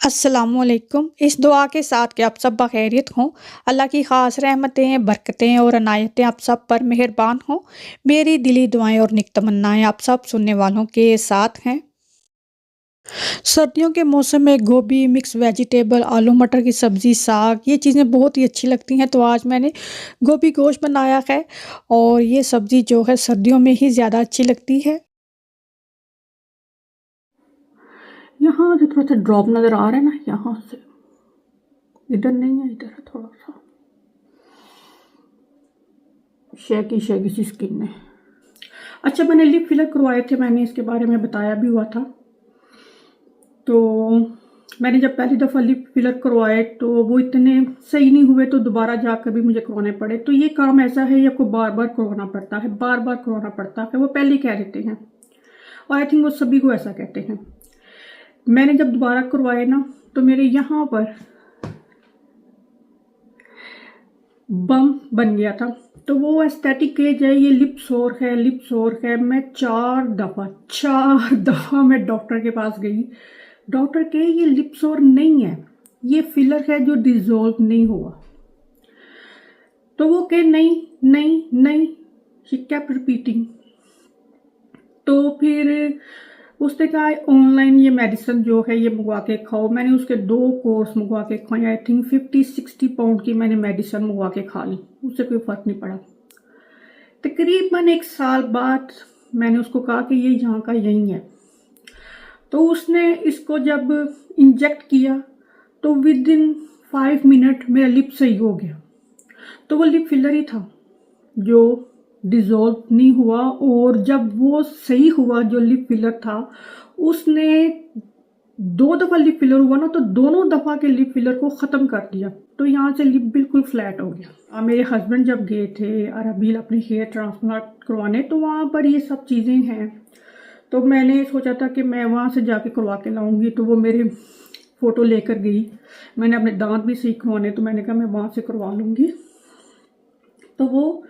अस्सलामुअलैकुम। इस दुआ के साथ कि आप सब बखैरियत हों। अल्लाह की ख़ास रहमतें, बरकतें और अनायतें आप सब पर मेहरबान हों। मेरी दिली दुआएं और नेक तमन्नाएं आप सब सुनने वालों के साथ हैं। सर्दियों के मौसम में गोभी, मिक्स वेजिटेबल, आलू मटर की सब्ज़ी, साग ये चीज़ें बहुत ही अच्छी लगती हैं। तो आज मैंने गोभी गोश्त बनाया है और ये सब्ज़ी जो है सर्दियों में ही ज़्यादा अच्छी लगती है। यहाँ से थोड़ा सा ड्रॉप नज़र आ रहा है ना, यहाँ से इधर नहीं है, इधर है थोड़ा सा शेकी शेकी सी स्किन है। अच्छा, मैंने लिप फिलर करवाए थे, मैंने इसके बारे में बताया भी हुआ था। तो मैंने जब पहली दफ़ा लिप फिलर करवाए तो वो इतने सही नहीं हुए, तो दोबारा जाकर भी मुझे करवाने पड़े। तो ये काम ऐसा है, ये आपको बार बार करवाना पड़ता है, बार बार करवाना पड़ता है। वो पहले ही कह देते हैं और आई थिंक वो सभी को ऐसा कहते हैं। मैंने जब दोबारा करवाए ना, तो मेरे यहाँ पर बम बन गया था। तो वो एस्थेटिक एज है, ये लिप सोर है, लिप सोर है। मैं चार दफ़ा मैं डॉक्टर के पास गई। डॉक्टर के ये लिप सोर नहीं है, ये फिलर है जो डिजोल्व नहीं हुआ। तो वो कहे नहीं नहीं नहीं, शी केप्ट रिपीटिंग। तो फिर उसने कहा ऑनलाइन ये मेडिसिन जो है ये मंगवा के खाओ। मैंने उसके 2 कोर्स मंगवा के खाए। आई थिंक 50-60 पाउंड की मैंने मेडिसिन मंगवा के खा ली, उससे कोई फ़र्क नहीं पड़ा। तकरीबन 1 साल बाद मैंने उसको कहा कि ये यहाँ का यही है। तो उसने इसको जब इंजेक्ट किया तो विद इन 5 मिनट मेरा लिप सही हो गया। तो वो लिप फिलर ही था जो डिज़ोल्व नहीं हुआ। और जब वो सही हुआ जो लिप फिलर था, उसने 2 दफ़ा लिप फिलर हुआ ना, तो दोनों दफ़ा के लिप फिलर को ख़त्म कर दिया। तो यहाँ से लिप बिल्कुल फ्लैट हो गया। मेरे हस्बैंड जब गए थे अरबील अपनी हेयर ट्रांसप्लांट करवाने, तो वहाँ पर ये सब चीज़ें हैं। तो मैंने सोचा था कि मैं वहाँ से जाके करवा के लाऊंगी। तो वो मेरे फ़ोटो लेकर गई। मैंने अपने दांत भी सही करवाने, तो मैंने कहा मैं वहाँ से करवा लूँगी। तो वो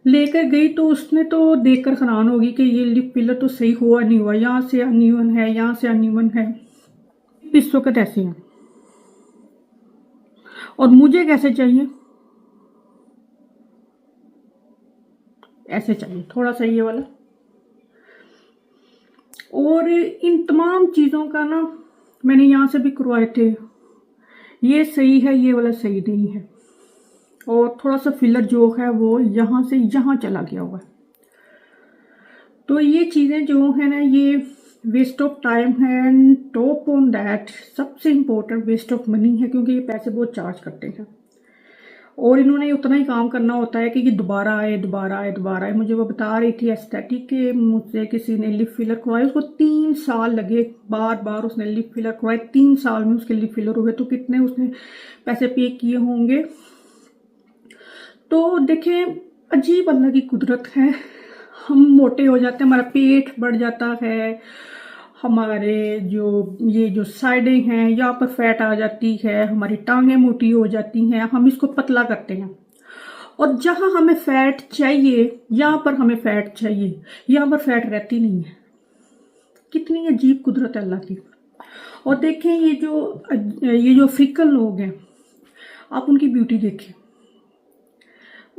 लेकर गई, तो उसने तो देखकर हैरान होगी कि ये लिप फिलर तो सही हुआ नहीं हुआ, यहाँ से अनइवन है, यहाँ से अनइवन है। इस वक्त ऐसे हैं। और मुझे कैसे चाहिए, ऐसे चाहिए थोड़ा सा ये वाला। और इन तमाम चीज़ों का ना मैंने यहाँ से भी करवाए थे, ये सही है, ये वाला सही नहीं है। और थोड़ा सा फिलर जो है वो यहाँ से यहाँ चला गया हुआ है। तो ये चीज़ें जो है ना, ये वेस्ट ऑफ टाइम है। एंड टॉप ऑन दैट सबसे इम्पोर्टेंट वेस्ट ऑफ मनी है, क्योंकि ये पैसे बहुत चार्ज करते हैं। और इन्होंने उतना ही काम करना होता है कि ये दोबारा आए दोबारा आए दोबारा आए। मुझे वो बता रही थी एस्थेटिक के, मुझसे किसी ने लिप फिलर करवाए, उसको 3 साल लगे। बार बार उसने लिप फिलर करवाए, 3 साल में उसके लिप फिलर हुए। तो कितने उसने पैसे पे किए होंगे। तो देखें, अजीब अल्लाह की कुदरत है। हम मोटे हो जाते हैं, हमारा पेट बढ़ जाता है, हमारे जो साइडें हैं यहाँ पर फैट आ जाती है, हमारी टांगें मोटी हो जाती हैं, हम इसको पतला करते हैं। और जहाँ हमें फैट चाहिए, यहाँ पर हमें फैट चाहिए, यहाँ पर फैट रहती नहीं है। कितनी अजीब कुदरत है अल्लाह की। और देखें ये जो अफ्रीकन लोग हैं, आप उनकी ब्यूटी देखें।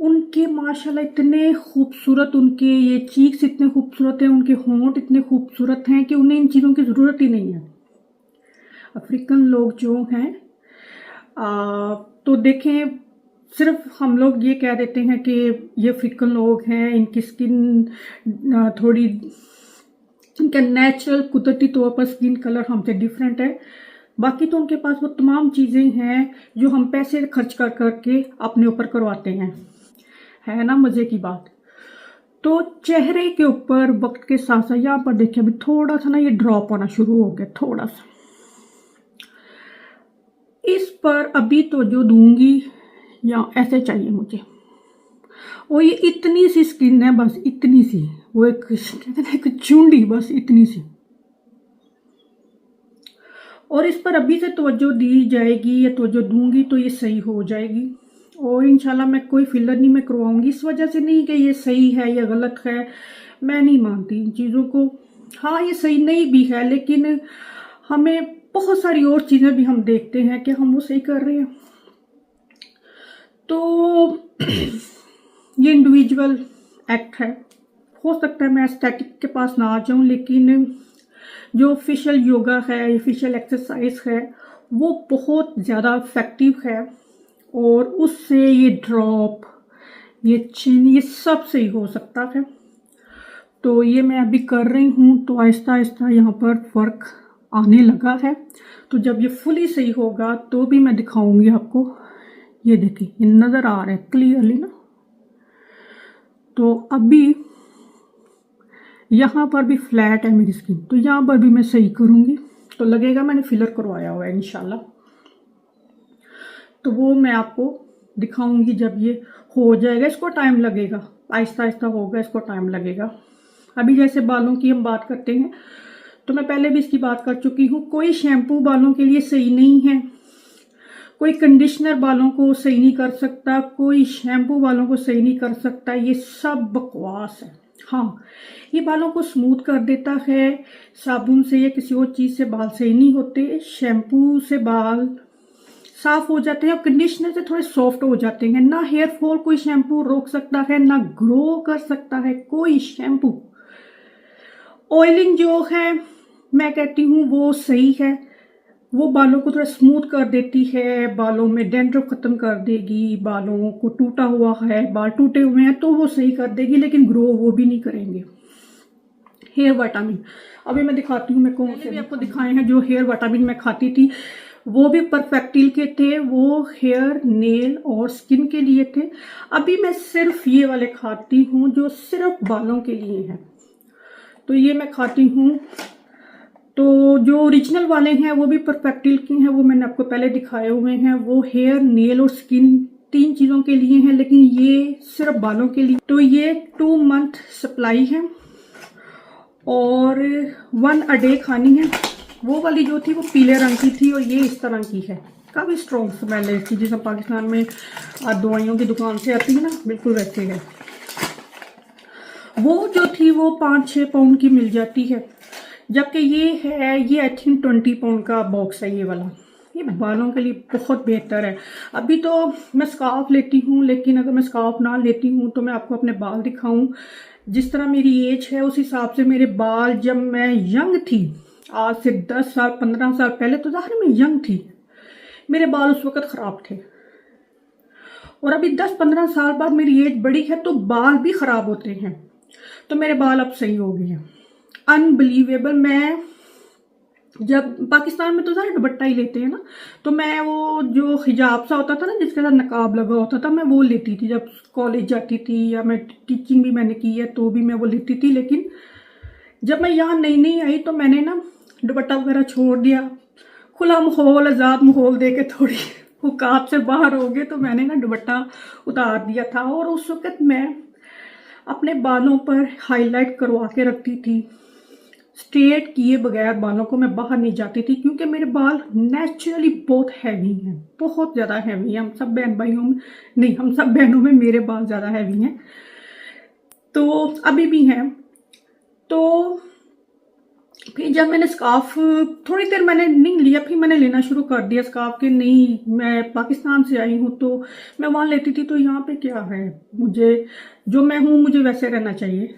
उनके माशाल्लाह इतने खूबसूरत, उनके ये चीक्स इतने खूबसूरत हैं, उनके होंठ इतने खूबसूरत हैं कि उन्हें इन चीज़ों की ज़रूरत ही नहीं है। अफ्रीकन लोग जो हैं तो देखें, सिर्फ हम लोग ये कह देते हैं कि ये अफ्रीकन लोग हैं, इनकी स्किन थोड़ी, इनका नेचुरल कुदरती तौर पर स्किन कलर हमसे डिफरेंट है। बाकी तो उनके पास वो तमाम चीज़ें हैं जो हम पैसे खर्च कर करके अपने ऊपर करवाते हैं। है ना मज़े की बात। तो चेहरे के ऊपर वक्त के साथ साथ यहाँ पर देखिए अभी थोड़ा सा ना ये ड्रॉप होना शुरू हो गया, थोड़ा सा। इस पर अभी तो जो दूंगी या ऐसे चाहिए मुझे। और ये इतनी सी स्किन है, बस इतनी सी, वो एक कहते हैं एक चुंडी, बस इतनी सी। और इस पर अभी से तवज्जो दी जाएगी या तवज्जो दूंगी तो ये सही हो जाएगी। और इंशाल्लाह मैं कोई फिलर नहीं मैं करवाऊंगी, इस वजह से नहीं कि ये सही है या गलत है, मैं नहीं मानती इन चीज़ों को। हाँ, ये सही नहीं भी है, लेकिन हमें बहुत सारी और चीज़ें भी हम देखते हैं कि हम वो सही कर रहे हैं। तो ये इंडिविजुअल एक्ट है। हो सकता है मैं एस्थेटिक के पास ना आ जाऊं, लेकिन जो ऑफिशियल योगा है, ऑफिशियल एक्सरसाइज है, वो बहुत ज़्यादा इफेक्टिव है और उससे ये ड्रॉप, ये चिन, ये सब सही हो सकता है। तो ये मैं अभी कर रही हूँ, तो आहिस्ता आहिस्ता यहाँ पर फर्क आने लगा है। तो जब ये फुली सही होगा तो भी मैं दिखाऊंगी आपको। ये देखिए, ये नज़र आ रहा है क्लियरली ना। तो अभी यहाँ पर भी फ्लैट है मेरी स्किन, तो यहाँ पर भी मैं सही करूँगी तो लगेगा मैंने फिलर करवाया हुआ है इंशाल्लाह। तो वो मैं आपको दिखाऊंगी जब ये हो जाएगा। इसको टाइम लगेगा, आहिस्ता आहिस्ता होगा, इसको टाइम लगेगा। अभी जैसे बालों की हम बात करते हैं, तो मैं पहले भी इसकी बात कर चुकी हूँ। कोई शैम्पू बालों के लिए सही नहीं है, कोई कंडीशनर बालों को सही नहीं कर सकता, कोई शैम्पू बालों को सही नहीं कर सकता। ये सब बकवास है। हाँ, ये बालों को स्मूथ कर देता है, साबुन से या किसी और चीज़ से बाल सही नहीं होते। शैम्पू से बाल साफ हो जाते हैं और कंडीशनर से थोड़े सॉफ्ट हो जाते हैं। ना हेयर फॉल कोई शैम्पू रोक सकता है, ना ग्रो कर सकता है कोई शैम्पू। ऑयलिंग जो है मैं कहती हूँ वो सही है, वो बालों को थोड़ा स्मूथ कर देती है, बालों में डैंड्रफ खत्म कर देगी, बालों को टूटा हुआ है, बाल टूटे हुए हैं तो वो सही कर देगी, लेकिन ग्रो वो भी नहीं करेंगे। हेयर विटामिन अभी मैं दिखाती हूँ, मैं कौन से भी आपको दिखाए हैं जो हेयर विटामिन मैं खाती थी, वो भी परफेक्टिल के थे, वो हेयर, नेल और स्किन के लिए थे। अभी मैं सिर्फ ये वाले खाती हूँ जो सिर्फ बालों के लिए हैं, तो ये मैं खाती हूँ। तो जो ओरिजिनल वाले हैं वो भी परफेक्टिल के हैं, वो मैंने आपको पहले दिखाए हुए हैं। वो हेयर, नेल और स्किन 3 चीज़ों के लिए हैं, लेकिन ये सिर्फ बालों के लिए। तो ये 2 मंथ सप्लाई है और 1 अ डे खानी है। वो वाली जो थी वो पीले रंग की थी और ये इस तरह की है। काफ़ी स्ट्रॉन्ग स्मेल है इसकी, जैसे पाकिस्तान में दवाइयों की दुकान से आती है ना, बिल्कुल वैसे है। वो जो थी वो 5-6 पाउंड की मिल जाती है, जबकि ये है, ये आई थिंक 20 पाउंड का बॉक्स है ये वाला। ये बालों के लिए बहुत बेहतर है। अभी तो मैं स्कार्फ लेती हूँ, लेकिन अगर मैं स्कार्फ ना लेती हूँ तो मैं आपको अपने बाल दिखाऊं। जिस तरह मेरी एज है उस हिसाब से मेरे बाल, जब मैं यंग थी, आज से 10 साल 15 साल पहले, तो ज़ाहिर मैं यंग थी, मेरे बाल उस वक्त ख़राब थे। और अभी 10-15 साल बाद मेरी एज बड़ी है तो बाल भी ख़राब होते हैं, तो मेरे बाल अब सही हो गए हैं। अनबिलीवेबल। मैं जब पाकिस्तान में तो सारे दुपट्टा ही लेते हैं ना, तो मैं वो जो हिजाब सा होता था ना जिसके साथ नकाब लगा होता था, मैं वो लेती थी जब कॉलेज जाती थी, या मैं टीचिंग भी मैंने की है तो भी मैं वो लेती थी। लेकिन जब मैं यहाँ नई नई आई तो मैंने ना दुपट्टा वगैरह छोड़ दिया, खुला माहौल, आज़ाद माहौल दे के थोड़ी औकात से बाहर हो गए, तो मैंने ना दुपट्टा उतार दिया था। और उस वक्त मैं अपने बालों पर हाईलाइट करवा के रखती थी, स्ट्रेट किए बगैर बालों को मैं बाहर नहीं जाती थी, क्योंकि मेरे बाल नेचुरली बहुत हैवी हैं, बहुत ज़्यादा हैवी हैं। हम सब बहन भाइयों में नहीं, हम सब बहनों में मेरे बाल ज़्यादा हैवी हैं, तो अभी भी हैं। तो फिर जब मैंने स्कार्फ थोड़ी देर मैंने नहीं लिया, फिर मैंने लेना शुरू कर दिया स्कार्फ के। नहीं, मैं पाकिस्तान से आई हूँ तो मैं वहाँ लेती थी, तो यहाँ पे क्या है, मुझे जो मैं हूँ मुझे वैसे रहना चाहिए।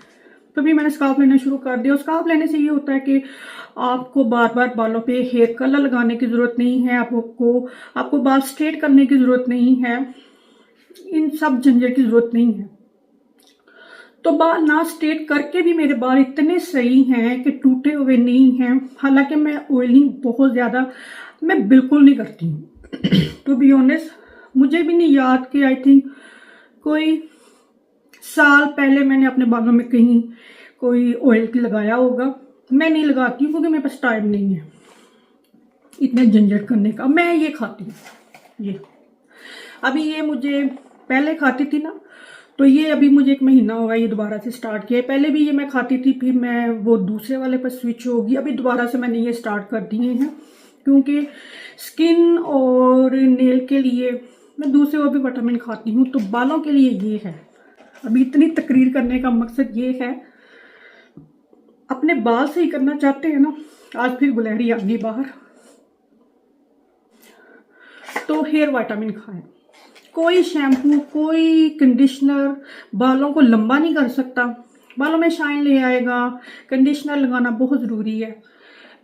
तो भी मैंने स्कार्फ लेना शुरू कर दिया। स्कार्फ लेने से ये होता है कि आपको बार बार बालों पे हेयर कलर लगाने की ज़रूरत नहीं है, आपको बाल स्ट्रेट करने की ज़रूरत नहीं है, इन सब झंझट की ज़रूरत नहीं है। तो बाल ना स्ट्रेट करके भी मेरे बाल इतने सही हैं कि टूटे हुए नहीं हैं। हालांकि मैं ऑयलिंग बहुत ज़्यादा मैं बिल्कुल नहीं करती हूँ टू बी ऑनेस्ट। मुझे भी नहीं याद कि आई थिंक कोई साल पहले मैंने अपने बालों में कहीं कोई ऑयल की लगाया होगा। मैं नहीं लगाती हूँ क्योंकि मेरे पास टाइम नहीं है इतने झंझट करने का। मैं ये खाती हूँ, ये अभी ये मुझे पहले खाती थी ना, तो ये अभी मुझे 1 महीना होगा ये दोबारा से स्टार्ट किया। पहले भी ये मैं खाती थी, फिर मैं वो दूसरे वाले पर स्विच होगी, अभी दोबारा से मैंने ये स्टार्ट कर दिए हैं, क्योंकि स्किन और नेल के लिए मैं दूसरे वो भी विटामिन खाती हूँ। तो बालों के लिए ये है। अभी इतनी तकरीर करने का मकसद ये है, अपने बाल सही करना चाहते हैं ना, आज फिर गुलहरी आ गई बाहर, तो हेयर विटामिन खाएं। कोई शैम्पू, कोई कंडीशनर बालों को लंबा नहीं कर सकता, बालों में शाइन ले आएगा। कंडीशनर लगाना बहुत ज़रूरी है,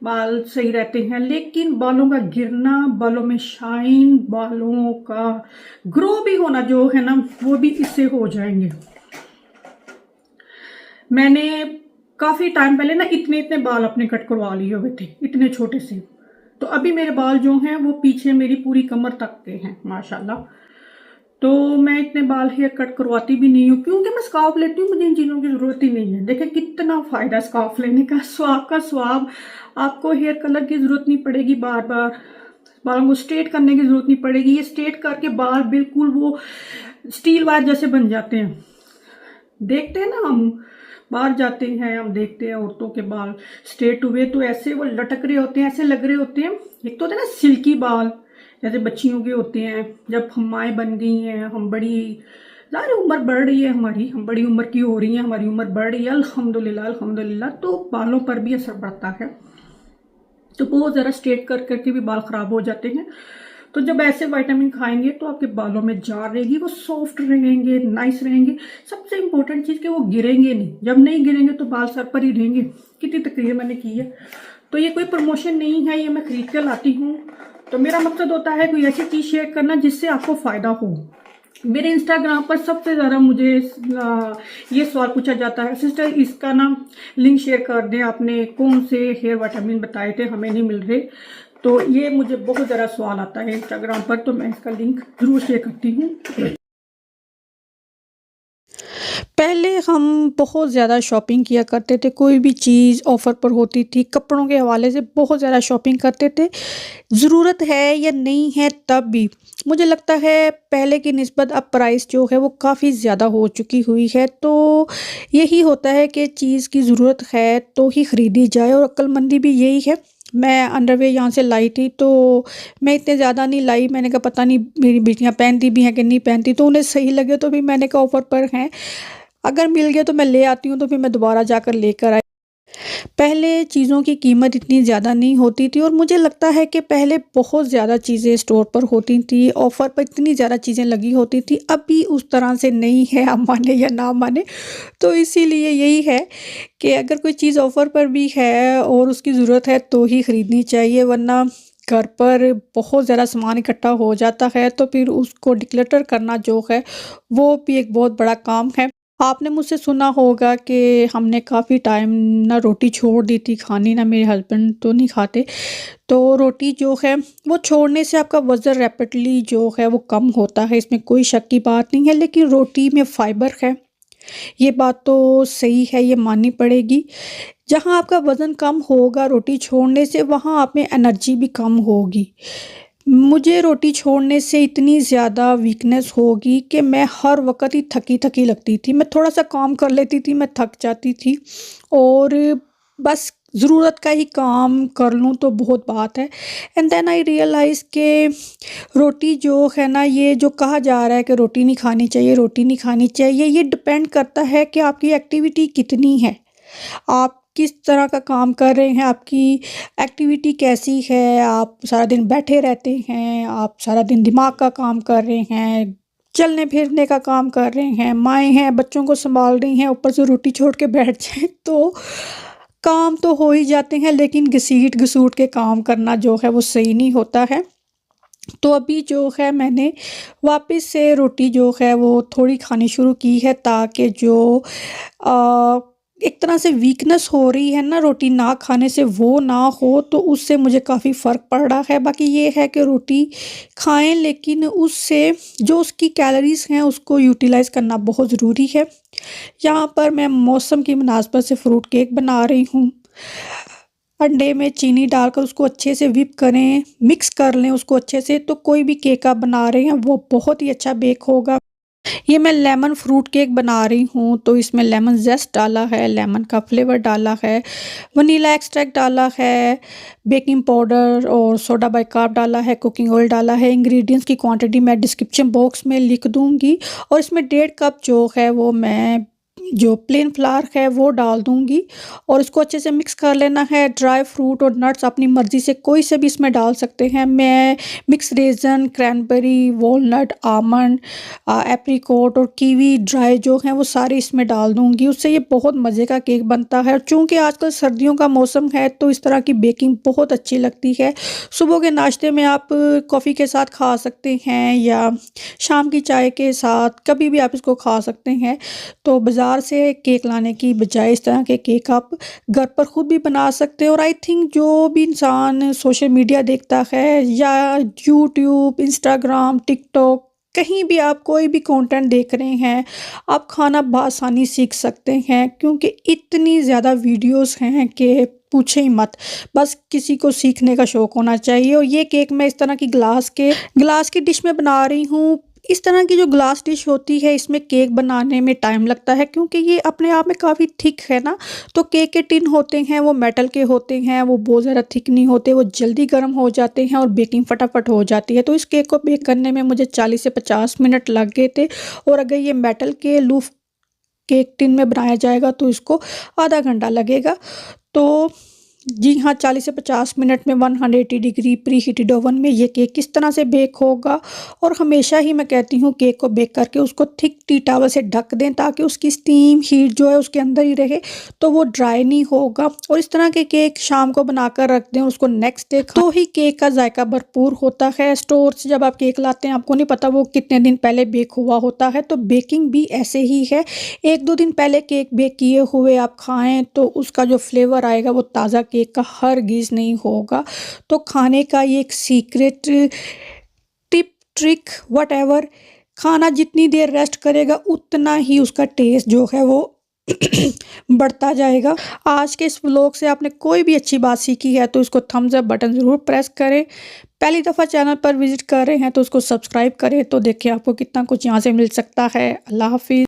बाल सही रहते हैं, लेकिन बालों का गिरना, बालों में शाइन, बालों का ग्रो भी होना जो है ना, वो भी इससे हो जाएंगे। मैंने काफ़ी टाइम पहले ना इतने इतने बाल अपने कट करवा लिए हुए थे, इतने छोटे से। तो अभी मेरे बाल जो हैं वो पीछे मेरी पूरी कमर तक के हैं माशाल्लाह। तो मैं इतने बाल हेयर कट करवाती भी नहीं हूँ, क्योंकि मैं स्कार्फ लेती हूँ, मुझे इन चीज़ों की ज़रूरत ही नहीं है। देखिए कितना फ़ायदा स्कार्फ लेने का, स्वाब का स्वाब। आपको हेयर कलर की ज़रूरत नहीं पड़ेगी, बार बार बालों को स्ट्रेट करने की ज़रूरत नहीं पड़ेगी। ये स्ट्रेट करके बाल बिल्कुल वो स्टील वायर जैसे बन जाते हैं। देखते हैं ना, हम बाहर जाते हैं, हम देखते हैं औरतों के बाल स्ट्रेट हुए तो ऐसे वो लटक रहे होते हैं, ऐसे लग रहे होते हैं। एक तो होते हैं ना सिल्की बाल, जैसे बच्चियों के होते हैं। जब हम माएँ बन गई हैं, हम बड़ी ज़्यादा उम्र बढ़ रही है हमारी, हम बड़ी उम्र की हो रही हैं, हमारी उम्र बढ़ रही है अल्हम्दुलिल्लाह अल्हम्दुलिल्लाह, तो बालों पर भी असर पड़ता है। तो बहुत ज़रा स्ट्रेट कर करके भी बाल ख़राब हो जाते हैं। तो जब ऐसे विटामिन खाएंगे तो आपके बालों में जान रहेगी, वो सॉफ्ट रहेंगे, नाइस रहेंगे। सबसे इंपॉर्टेंट चीज़ कि वो गिरेंगे नहीं। जब नहीं गिरेंगे तो बाल सर पर ही रहेंगे। कितनी तकरीर मैंने की है। तो ये कोई प्रमोशन नहीं है, ये मैं खरीद कर लाती हूँ। तो मेरा मकसद होता है कोई ऐसी चीज़ शेयर करना जिससे आपको फ़ायदा हो। मेरे इंस्टाग्राम पर सबसे ज़्यादा मुझे ये सवाल पूछा जाता है, सिस्टर इसका ना लिंक शेयर कर दें, आपने कौन से हेयर विटामिन बताए थे, हमें नहीं मिल रहे। तो ये मुझे बहुत ज़्यादा सवाल आता है इंस्टाग्राम पर, तो मैं इसका लिंक ज़रूर शेयर करती हूँ। पहले हम बहुत ज़्यादा शॉपिंग किया करते थे, कोई भी चीज़ ऑफ़र पर होती थी, कपड़ों के हवाले से बहुत ज़्यादा शॉपिंग करते थे। ज़रूरत है या नहीं है तब भी, मुझे लगता है पहले की निस्बत अब प्राइस जो है वो काफ़ी ज़्यादा हो चुकी हुई है। तो यही होता है कि चीज़ की ज़रूरत है तो ही ख़रीदी जाए, और अक्लमंदी भी यही है। मैं अंडरवियर यहाँ से लाई थी तो मैं इतने ज़्यादा नहीं लाई, मैंने कहा पता नहीं मेरी बेटियाँ पहनती भी हैं कि नहीं पहनती, तो उन्हें सही लगे तो भी मैंने कहा ऑफ़र पर हैं, अगर मिल गया तो मैं ले आती हूँ, तो फिर मैं दोबारा जाकर लेकर आई। पहले चीज़ों की कीमत इतनी ज़्यादा नहीं होती थी, और मुझे लगता है कि पहले बहुत ज़्यादा चीज़ें स्टोर पर होती थी, ऑफ़र पर इतनी ज़्यादा चीज़ें लगी होती थी। अभी उस तरह से नहीं है, आप माने या ना माने। तो इसीलिए यही है कि अगर कोई चीज़ ऑफ़र पर भी है और उसकी ज़रूरत है तो ही ख़रीदनी चाहिए, वरना घर पर बहुत ज़्यादा सामान इकट्ठा हो जाता है तो फिर उसको डिक्लटर करना जो है वो भी एक बहुत बड़ा काम है। आपने मुझसे सुना होगा कि हमने काफ़ी टाइम ना रोटी छोड़ दी थी खानी, ना मेरे हस्बैंड तो नहीं खाते। तो रोटी जो है वो छोड़ने से आपका वज़न रैपिडली जो है वो कम होता है, इसमें कोई शक की बात नहीं है। लेकिन रोटी में फ़ाइबर है, ये बात तो सही है, ये माननी पड़ेगी। जहाँ आपका वज़न कम होगा रोटी छोड़ने से, वहाँ आप में एनर्जी भी कम होगी। मुझे रोटी छोड़ने से इतनी ज़्यादा वीकनेस होगी कि मैं हर वक़्त ही थकी-थकी लगती थी। मैं थोड़ा-सा काम कर लेती थी, मैं थक जाती थी, और बस ज़रूरत का ही काम कर लूँ तो बहुत बात है। एंड देन आई रियलाइज़ कि रोटी जो है ना, ये जो कहा जा रहा है कि रोटी नहीं खानी चाहिए, रोटी नहीं खानी चाहिए, ये डिपेंड करता है कि आपकी एक्टिविटी कितनी है। आप किस तरह का काम कर रहे हैं, आपकी एक्टिविटी कैसी है, आप सारा दिन बैठे रहते हैं, आप सारा दिन दिमाग का काम कर रहे हैं, चलने फिरने का काम कर रहे हैं, माएँ हैं बच्चों को सँभाल रही हैं, ऊपर से रोटी छोड़ के बैठ जाएँ तो काम तो हो ही जाते हैं, लेकिन घसीट-घसूट के काम करना जो है वो सही नहीं होता है। तो अभी जो है मैंने वापस से रोटी जो है वो थोड़ी खानी शुरू की है, ताकि जो अ, एक तरह से वीकनेस हो रही है ना रोटी ना खाने से, वो ना हो, तो उससे मुझे काफ़ी फ़र्क पड़ रहा है। बाकी ये है कि रोटी खाएं, लेकिन उससे जो उसकी कैलोरीज़ हैं उसको यूटिलाइज़ करना बहुत ज़रूरी है। यहाँ पर मैं मौसम की मुनासबत से फ्रूट केक बना रही हूँ। अंडे में चीनी डालकर उसको अच्छे से व्हिप करें, मिक्स कर लें उसको अच्छे से, तो कोई भी केक आप बना रहे हैं वो बहुत ही अच्छा बेक होगा। ये मैं लेमन फ्रूट केक बना रही हूँ, तो इसमें लेमन ज़ेस्ट डाला है, लेमन का फ्लेवर डाला है, वनीला एक्सट्रैक्ट डाला है, बेकिंग पाउडर और सोडा बाइकार्ब डाला है, कुकिंग ऑयल डाला है। इंग्रेडिएंट्स की क्वांटिटी मैं डिस्क्रिप्शन बॉक्स में लिख दूँगी। और इसमें 1.5 कप जो है वो मैं जो प्लेन फ्लावर है वो डाल दूंगी और इसको अच्छे से मिक्स कर लेना है। ड्राई फ्रूट और नट्स अपनी मर्ज़ी से कोई से भी इसमें डाल सकते हैं। मैं mix raisin, cranberry, walnut, almond, apricot और कीवी ड्राई जो हैं वो सारे इसमें डाल दूंगी। उससे ये बहुत मज़े का केक बनता है। और चूँकि आजकल सर्दियों का मौसम है तो इस तरह की बेकिंग बहुत अच्छी लगती है। सुबह के नाश्ते में आप कॉफ़ी के साथ खा सकते हैं या शाम की चाय के साथ कभी भी आप इसको खा सकते हैं। तो बाज़ार से केक लाने की बजाय इस तरह के केक आप घर पर ख़ुद भी बना सकते हैं। और आई थिंक जो भी इंसान सोशल मीडिया देखता है या यूट्यूब, इंस्टाग्राम, टिकटॉक, कहीं भी आप कोई भी कंटेंट देख रहे हैं, आप खाना बआसानी सीख सकते हैं क्योंकि इतनी ज़्यादा वीडियोस हैं कि पूछे ही मत। बस किसी को सीखने का शौक़ होना चाहिए। और ये केक मैं इस तरह की ग्लास की डिश में बना रही हूँ। इस तरह की जो ग्लास डिश होती है इसमें केक बनाने में टाइम लगता है क्योंकि ये अपने आप में काफ़ी थिक है ना। तो केक के टिन होते हैं वो मेटल के होते हैं, वो बहुत ज़्यादा थिक नहीं होते, वो जल्दी गर्म हो जाते हैं और बेकिंग फटाफट हो जाती है। तो इस केक को बेक करने में मुझे 40 से 50 मिनट लग गए थे। और अगर ये मेटल के लूफ केक टिन में बनाया जाएगा तो इसको आधा घंटा लगेगा। तो जी हाँ, 40 से 50 मिनट में 180 डिग्री प्री हीटेड ओवन में ये केक किस तरह से बेक होगा। और हमेशा ही मैं कहती हूँ केक को बेक करके उसको थिक टी टॉवल से ढक दें ताकि उसकी स्टीम हीट जो है उसके अंदर ही रहे, तो वो ड्राई नहीं होगा। और इस तरह के केक शाम को बनाकर रख दें, उसको नेक्स्ट डे तो ही केक का जायका भरपूर होता है। स्टोर से जब आप केक लाते हैं आपको नहीं पता वो कितने दिन पहले बेक हुआ होता है। तो बेकिंग भी ऐसे ही है, 1-2 दिन पहले केक बेक किए हुए आप खाएँ तो उसका जो फ्लेवर आएगा वो ताज़ा केक का हरगिज़ नहीं होगा। तो खाने का ये एक सीक्रेट टिप, ट्रिक, व्हाटएवर, खाना जितनी देर रेस्ट करेगा उतना ही उसका टेस्ट जो है वो बढ़ता जाएगा। आज के इस व्लॉग से आपने कोई भी अच्छी बात सीखी है तो इसको थम्स अप बटन ज़रूर प्रेस करें। पहली दफ़ा चैनल पर विज़िट कर रहे हैं तो उसको सब्सक्राइब करें। तो देखिए आपको कितना कुछ यहाँ से मिल सकता है। अल्लाह हाफ़िज़।